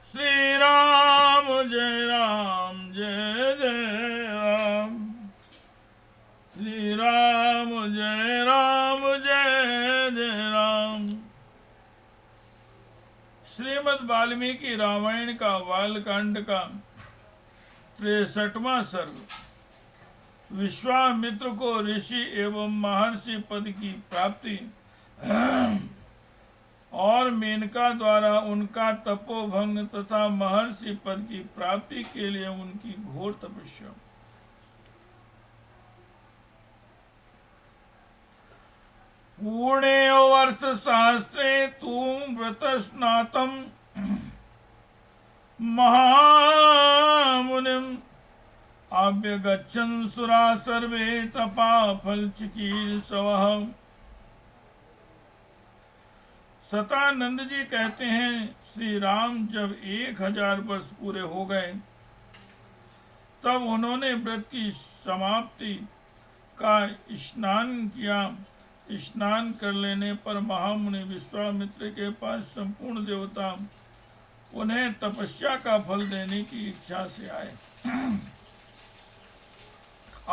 श्री राम जय राम जय जय राम। श्री राम जय राम जय जय राम। श्रीमद् वाल्मीकि रामायण का बालकांड का 63वां सर्ग। विश्वामित्र को ऋषि एवं महर्षि पद की प्राप्ति और मेनका द्वारा उनका तपोभंग तथा महर्षि पद की प्राप्ति के लिए उनकी घोर तपस्या। पूर्णे अर्थ शास्त्रे तू व्रत स्नातम महामुनिम अभ्यगच्छन् सुरा सर्वे तपा फल चिकीर्षवः। सतानंद जी कहते हैं, श्री राम जब 1000 वर्ष पूरे हो गए तब उन्होंने व्रत की समाप्ति का स्नान किया। स्नान कर लेने पर महामुनि विश्वामित्र के पास संपूर्ण देवता उन्हें तपस्या का फल देने की इच्छा से आए।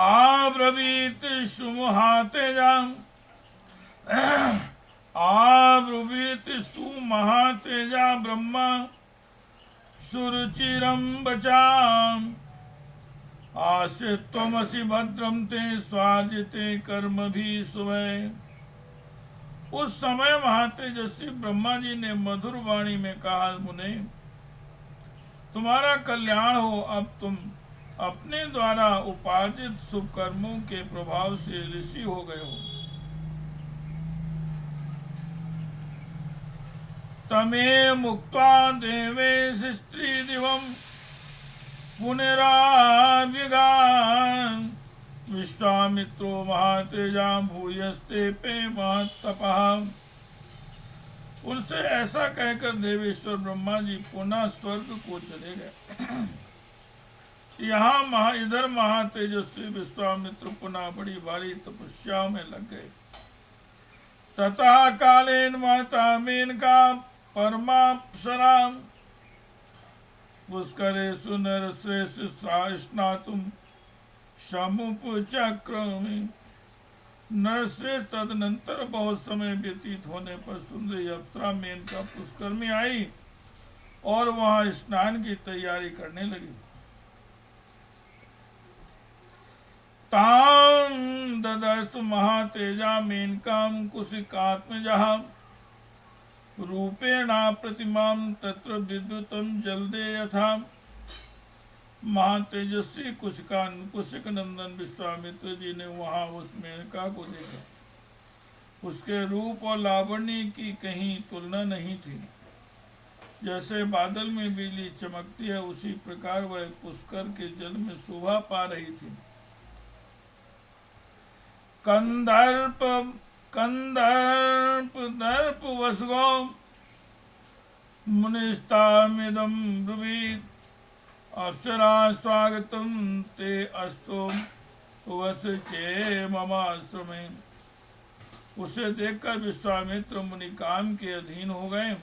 आब्रवीत सुमहातेजाम आब्रुवीत सुमहातेजा ब्रह्मा सुरुचिरम बचाम आसे त्वमसि भद्रम ते स्वादिते कर्म भी सुवै। उस समय महातेजस्वी ब्रह्मा जी ने मधुर वाणी में कहा, मुने तुम्हारा कल्याण हो। अब तुम अपने द्वारा उपार्जित शुभ कर्मों के प्रभाव से ऋषि हो गए हो। तमे मुक्त्वा देवेश स्त्री दिवम पुनराव्यगान् विश्वामित्रो महातेजा भूयस्ते पे महत्तपः। उनसे ऐसा कहकर देवेश्वर ब्रह्मा जी पुनः स्वर्ग को चले गए। यहाँ इधर महातेजस्वी विश्वामित्र पुनः बड़ी भारी तपस्या में लग गए। तथा कालेन माता मेनका परमाप्सरा पुष्करेषु नरश्रेष्ठ स्नातुम समुपचक्रमे। नरश्रेष्ठ तदनंतर बहुत समय व्यतीत होने पर सुंदरी अप्सरा मेनका पुष्कर में आई और वहां स्नान की तैयारी करने लगी। ताम ददर्श महातेजा मेनकाम कुशिकात्मजः रूपेणा प्रतिमां तत्र विद्युतम जलदे यथा। महातेजस्वी कुशिक नंदन विश्वामित्र जी ने वहां उस मेनका को देखा। उसके रूप और लावण्य की कहीं तुलना नहीं थी। जैसे बादल में बिजली चमकती है उसी प्रकार वह पुष्कर के जल में शोभा पा रही थी। कंदर्प दर्प वसगो मुनिस्तामिदं ब्रुवीत अप्सरा स्वागतम ते अस्तु वस चे ममाश्रमे। उसे देखकर विश्वामित्र मुनि काम के अधीन हो गए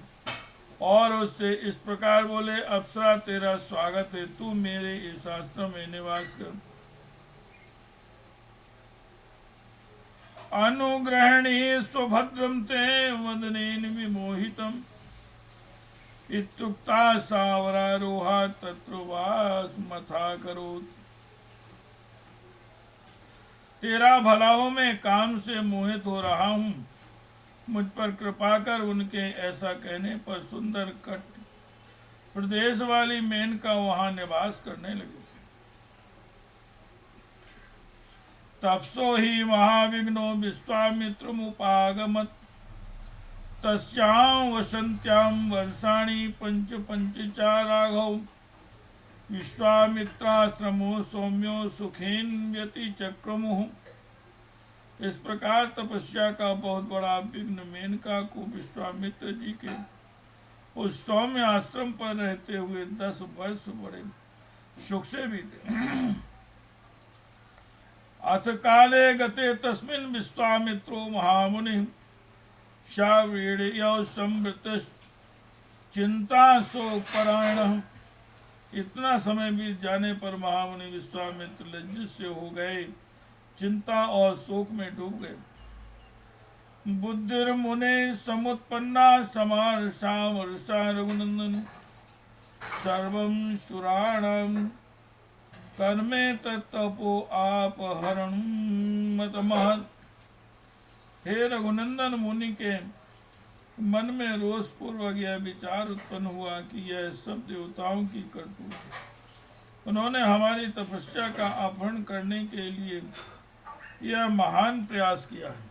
और उससे इस प्रकार बोले, अप्सरा तेरा स्वागत है, तू मेरे इस आश्रम में निवास कर। अनुग्रहणी स्वभद्रम ते वदनेन विमोहितम इत्युक्ता सावरारोहा तत्र वास मथा करोत्। तेरा भला हो, मैं काम से मोहित हो रहा हूँ, मुझ पर कृपा कर। उनके ऐसा कहने पर सुंदर कट प्रदेश वाली मेनका वहां निवास करने लगी। तपसो ही महाविघ्नो विश्वामित्रमुपागमत् तस्यां वसन्त्यां वर्षाणि पंच राघव। विश्वामित्राश्रमो सौम्यो सुखेन व्यतिचक्रमुः। इस प्रकार तपस्या का बहुत बड़ा विघ्न मेनका को विश्वामित्र जी के उस सौम्य आश्रम पर रहते हुए 10 वर्ष बड़े सुख से बीते। अथ काले गते तस्मिन् विश्वामित्रो महामुनि शावीर्यौ संवृत चिंता शोक परायण। इतना समय बीत जाने पर महामुनि विश्वामित्र लज्जित से हो गए, चिंता और शोक में डूब गए। बुद्धिर्मुने समुत्पन्ना समार्षा वर्षा रघुनंदन सर्वं सुराणाम कर्मे तत्तपो आपहरण मतमहत्। हे रघुनंदन, मुनि के मन में रोष पूर्वक यह विचार उत्पन्न हुआ कि यह सब देवताओं की करतूत है। उन्होंने हमारी तपस्या का अपहरण करने के लिए यह महान प्रयास किया है।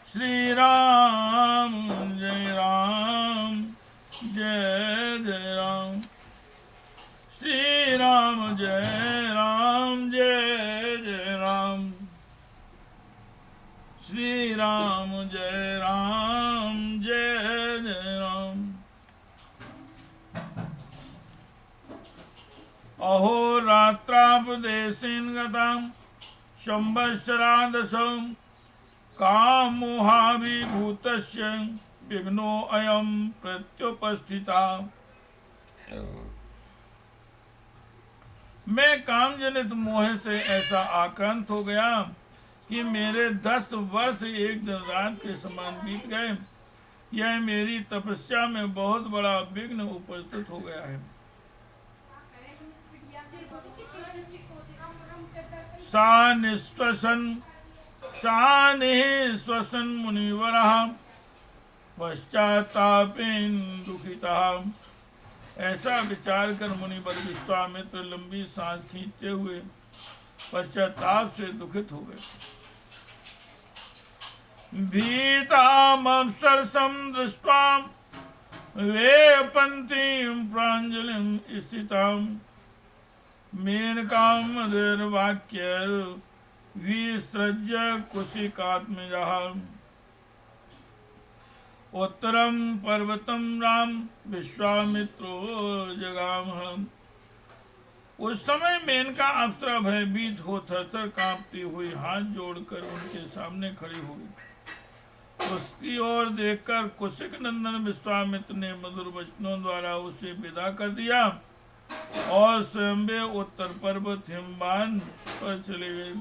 श्री राम जय राम जय जय राम, श्री राम जय राम जय जय राम, श्री राम जय राम जय जय राम। अहोरात्रापदेशेन गतां संवत्सरादशं कामोहाभिभूतस्य विघ्नो अयं प्रत्युपस्थिता। मैं कामजनित मोह से ऐसा आक्रांत हो गया कि मेरे 10 वर्ष एक दिन रात के समान बीत गए। यह मेरी तपस्या में बहुत बड़ा विघ्न उपस्थित हो गया है। सा निःश्वसन मुनिवरः पश्चात्तापेन दुखितः। ऐसा विचार कर मुनिवर विश्वामित्र लंबी सांस खींचते हुए पश्चाताप से दुखित हो गए। भीतामप्सरसं दृष्ट्वा वेपन्तीं प्राञ्जलिं स्थितां मेनकां मधुरवाक्यैर्विसृज्य कुशिकात्मजः। उत्तरं पर्वतं राम विश्वामित्रो जगामः। उस समय मेनका अप्सरा भयभीत हो थरथर कांपती हुई हाथ जोड़कर उनके सामने खड़ी हो गई। उसकी ओर देखकर कुशिक नंदन विश्वामित्र ने मधुर वचनों द्वारा उसे विदा कर दिया और स्वयं वे उत्तर पर्वत हिमवान पर चले गए।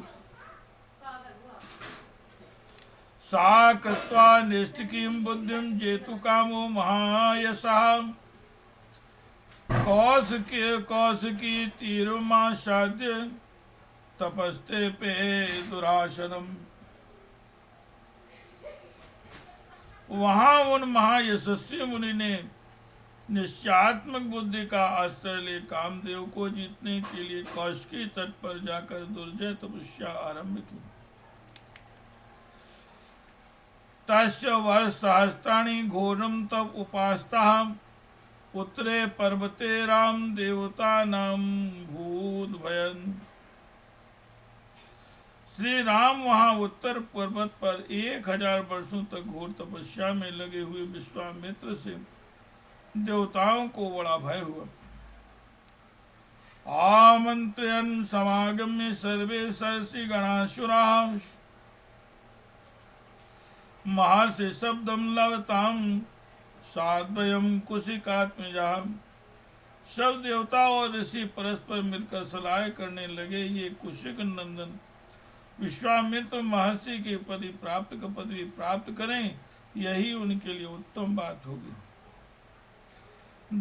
सा कृत्वा निष्ठिकीं बुद्धिं जेतु कामो महायशः कौशिकी तीरमासाद्य तपस्ते पे दुरासनम। वहां उन महायशस्वी मुनि ने निश्चयात्मक बुद्धि का आश्रय ले कामदेव को जीतने के लिए कौशिकी तट पर जाकर दुर्जय तपस्या आरंभ की। तस्य वर्षसहस्राणि घोरं तप उपास्ताः उत्तरे पर्वते राम देवतानां भूतभयन्। श्री राम वहां उत्तर पर्वत पर 1000 वर्षों तक घोर तपस्या में लगे हुए विश्वामित्र से देवताओं को बड़ा भय हुआ। आमंत्र्यन् समागम्य सर्वे सरसी गणासुराः महर्षि शब्दं लवतां साद्वयं कुशिकात्मजः। सब देवता और ऋषि परस्पर मिलकर सलाह करने लगे, ये कुशिक नंदन विश्वामित्र महर्षि के पदवी प्राप्त करें, यही उनके लिए उत्तम बात होगी।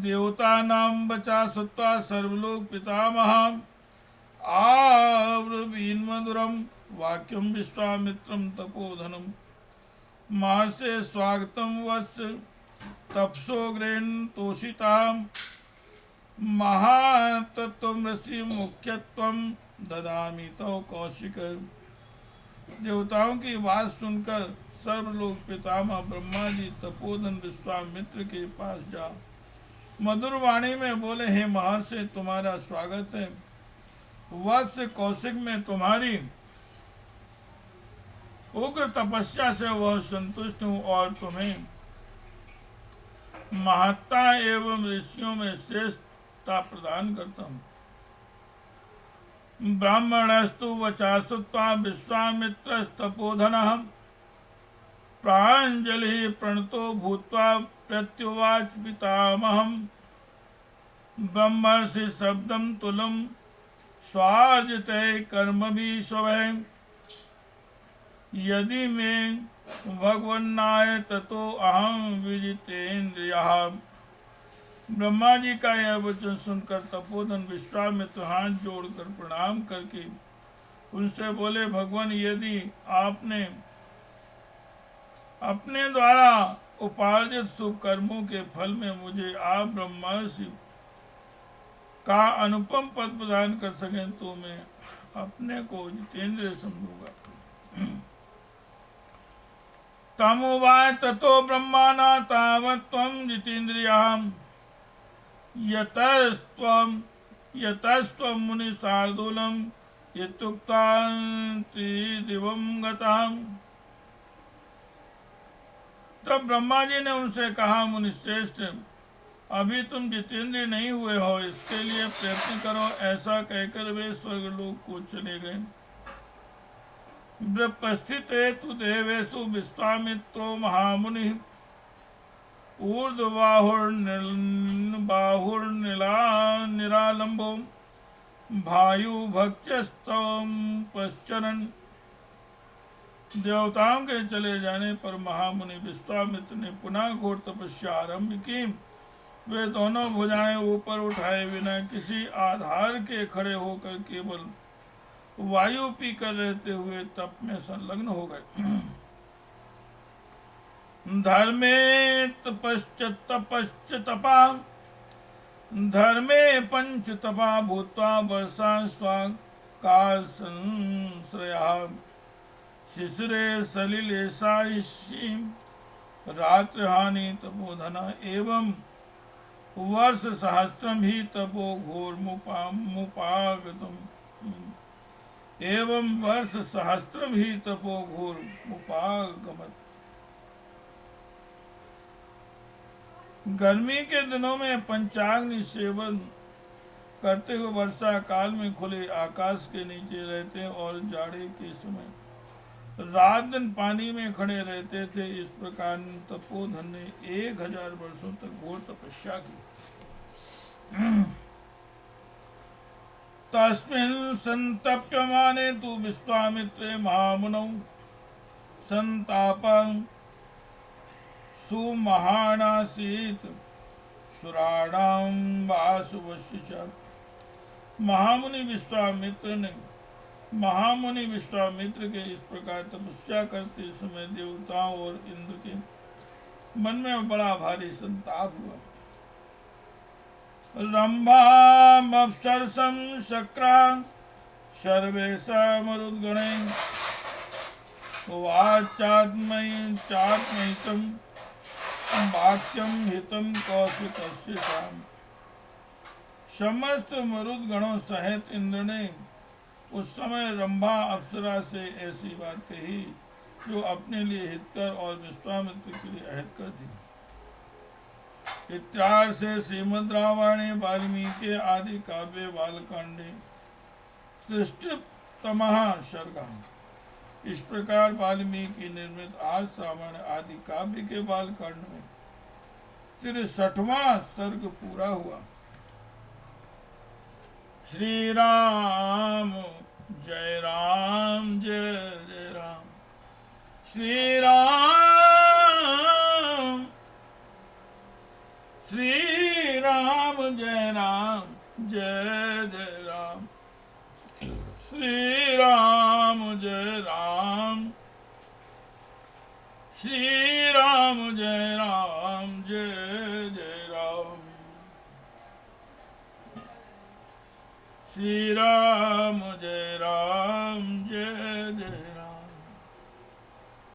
देवतानां वचा श्रुत्वा सर्वलोक पितामह आब्रवीन् मधुरं वाक्यं विश्वामित्रं तपोधनम्। महर्षे स्वागतं वत्स तपसोग्रेण तोषिता महातत्वं ऋषि मुख्यत्वं ददामि तव कौशिक। देवताओं की बात सुनकर सर्वलोक पितामह ब्रह्मा जी तपोधन विश्वामित्र के पास जा मधुर वाणी में बोले, हे महर्षि तुम्हारा स्वागत है। वत्स कौशिक में तुम्हारी उग्र तपस्या से वह संतुष्ट हूँ और तुम्हें महत्ता एवं ऋषियों में श्रेष्ठता प्रदान करता हूँ। ब्राह्मणस्तु वचा श्रुत्वा विश्वामित्रस्तपोधनः प्राञ्जलिः प्रणतो भूत्वा प्रत्युवाच पितामहं ब्रह्मर्षि शब्दं तुलं स्वार्जिते कर्मभिः स्वयं यदि मे भगवन्नाय ततो अहं विजितेन्द्रियः। ब्रह्मा जी का यह वचन सुनकर तपोधन विश्वामित्र हाथ जोड़कर प्रणाम करके उनसे बोले, भगवान, यदि आपने अपने द्वारा उपार्जित शुभ कर्मों के फल में मुझे आप ब्रह्मर्षि का अनुपम पद प्रदान कर सकें तो मैं अपने को जितेंद्रिय समझूंगा। तमुवाच ततो ब्रह्माणा तावत् त्वं जितेन्द्रियः यतस्त्वं मुनि शार्दूलम् इत्युक्त्वा त्रिदिवं गतः। तब ब्रह्मा जी ने उनसे कहा, मुनि श्रेष्ठ, अभी तुम जितेंद्रिय नहीं हुए हो, इसके लिए प्रयत्न करो। ऐसा कहकर वे स्वर्गलोक को चले गए। व्युपस्थिते तु देवेषु विश्वामित्रो महामुनि ऊर्ध्वबाहुर्निरालम्बो भायुभक्षस्तव पश्चरन्। देवताओं के चले जाने पर महामुनि विश्वामित्र ने पुनः घोर तपस्या आरंभ की। वे दोनों भुजाएं ऊपर उठाए बिना किसी आधार के खड़े होकर केवल वायु पीकर रहते हुए तप में संलग्न हो गए। धर्मे तपश्च तपा धर्मे पंच तपा भूत्वा वर्षा स्वाकाल संश्रया शिशिरे सलिले साइषी रात्रहानि तपोधना एवं वर्ष सहस्त्रम ही तपो घोर मुपागतम एवं वर्ष सहस्त्रम ही तपो घोर मुपागमत। गर्मी के दिनों में पंचाग्नि सेवन करते हुए वर्षा काल में खुले आकाश के नीचे रहते और जाड़े के समय रात दिन पानी में खड़े रहते थे। इस प्रकार तपोधन ने 1000 वर्षों तक घोर तपस्या की। तस्मिन् संतप्यमाने तु विश्वामित्रे महामुनौ संतापं सुमहानासीत् सुराणां वासुवस्य च। महामुनि विश्वामित्र के इस प्रकार तपस्या करते समय देवताओं और इंद्र के मन में बड़ा भारी संताप हुआ। रंभामप्सरसं शक्रा सर्वेषामरुद्गणैः वाचात्मैतं वाक्यं हितं कौशिकस्य ताम्। समस्त मरुद गणों सहित इंद्र ने उस समय रंभा अप्सरा से ऐसी बात कही जो अपने लिए हितकर और विश्वामित्र के लिए अहितकर थी। इत्यार्थ से श्रीमद् रामायणे वाल्मीकि आदि काव्ये बालकांडे तृष्टितमः सर्गः। इस प्रकार वाल्मीकि निर्मित आज रामायण आदि काव्य के बालकांड में 63वां सर्ग पूरा हुआ। श्री राम जय राम जय जय राम। श्री राम जय राम जय जय राम। श्री राम जय राम। श्री राम जय राम जय जय राम। श्री राम जय राम जय